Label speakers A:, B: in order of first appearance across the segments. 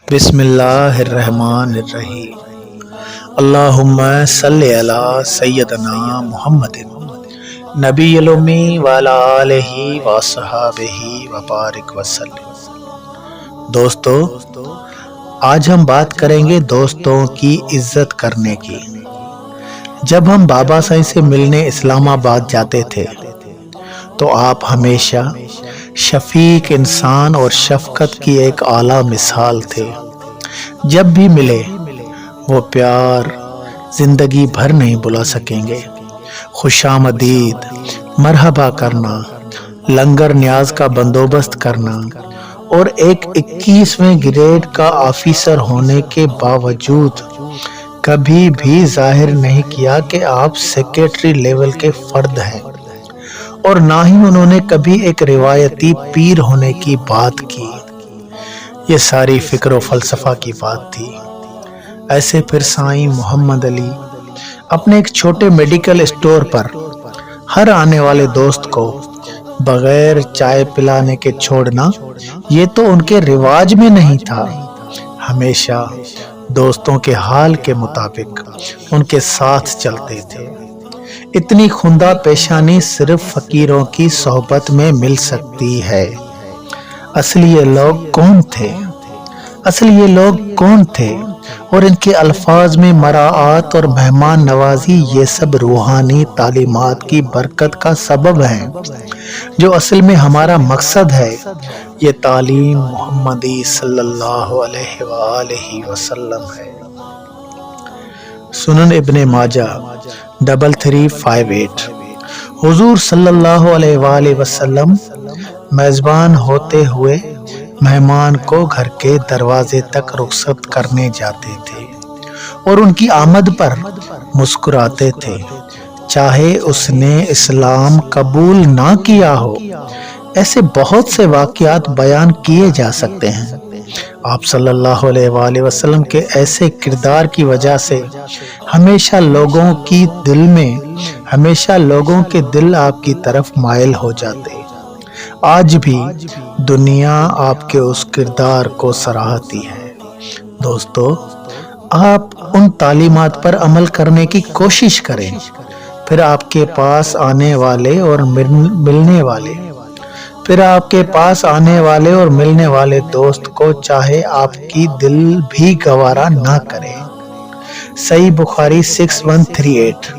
A: بسم اللہ الرحمن الرحیم اللہم صلی علی سیدنا محمد نبی الامی وعلی آلہ وصحابہ وبارک وسلم۔ دوستو، آج ہم بات کریں گے دوستوں کی عزت کرنے کی۔ جب ہم بابا سائیں سے ملنے اسلام آباد جاتے تھے تو آپ ہمیشہ شفیق انسان اور شفقت کی ایک اعلیٰ مثال تھے۔ جب بھی ملے وہ پیار زندگی بھر نہیں بھلا سکیں گے۔ خوش آمدید، مرحبا کرنا، لنگر نیاز کا بندوبست کرنا اور ایک 21ویں گریڈ کا آفیسر ہونے کے باوجود کبھی بھی ظاہر نہیں کیا کہ آپ سیکریٹری لیول کے فرد ہیں، اور نہ ہی انہوں نے کبھی ایک روایتی پیر ہونے کی بات کی۔ یہ ساری فکر و فلسفہ کی بات تھی۔ ایسے پھر سائیں محمد علی اپنے ایک چھوٹے میڈیکل اسٹور پر ہر آنے والے دوست کو بغیر چائے پلانے کے چھوڑنا، یہ تو ان کے رواج میں نہیں تھا۔ ہمیشہ دوستوں کے حال کے مطابق ان کے ساتھ چلتے تھے۔ اتنی خندہ پیشانی صرف فقیروں کی صحبت میں مل سکتی ہے۔ اصل یہ لوگ کون تھے اور ان کے الفاظ میں مراعات اور مہمان نوازی، یہ سب روحانی تعلیمات کی برکت کا سبب ہیں۔ جو اصل میں ہمارا مقصد ہے، یہ تعلیم محمدی صلی اللہ علیہ وآلہ وسلم ہے۔ سنن ابن ماجہ 3358۔ حضور صلی اللہ علیہ وآلہ وسلم میزبان ہوتے ہوئے مہمان کو گھر کے دروازے تک رخصت کرنے جاتے تھے اور ان کی آمد پر مسکراتے تھے، چاہے اس نے اسلام قبول نہ کیا ہو۔ ایسے بہت سے واقعات بیان کیے جا سکتے ہیں۔ آپ صلی اللہ علیہ وآلہ وسلم کے ایسے کردار کی وجہ سے ہمیشہ لوگوں کے دل آپ کی طرف مائل ہو جاتے۔ آج بھی دنیا آپ کے اس کردار کو سراہتی ہے۔ دوستو، آپ ان تعلیمات پر عمل کرنے کی کوشش کریں، پھر آپ کے پاس آنے والے اور ملنے والے دوست کو چاہے آپ کی دل بھی گوارا نہ کرے۔ صحیح بخاری 6138۔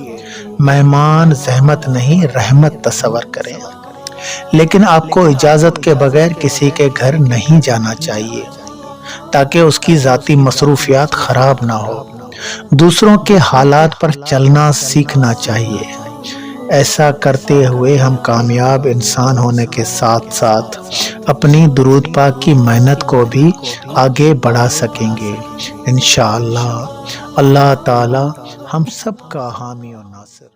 A: مہمان زحمت نہیں، رحمت تصور کریں، لیکن آپ کو اجازت کے بغیر کسی کے گھر نہیں جانا چاہیے تاکہ اس کی ذاتی مصروفیات خراب نہ ہو۔ دوسروں کے حالات پر چلنا سیکھنا چاہیے۔ ایسا کرتے ہوئے ہم کامیاب انسان ہونے کے ساتھ ساتھ اپنی درود پاک کی محنت کو بھی آگے بڑھا سکیں گے انشاءاللہ۔ اللہ تعالی ہم سب کا حامی و ناصر۔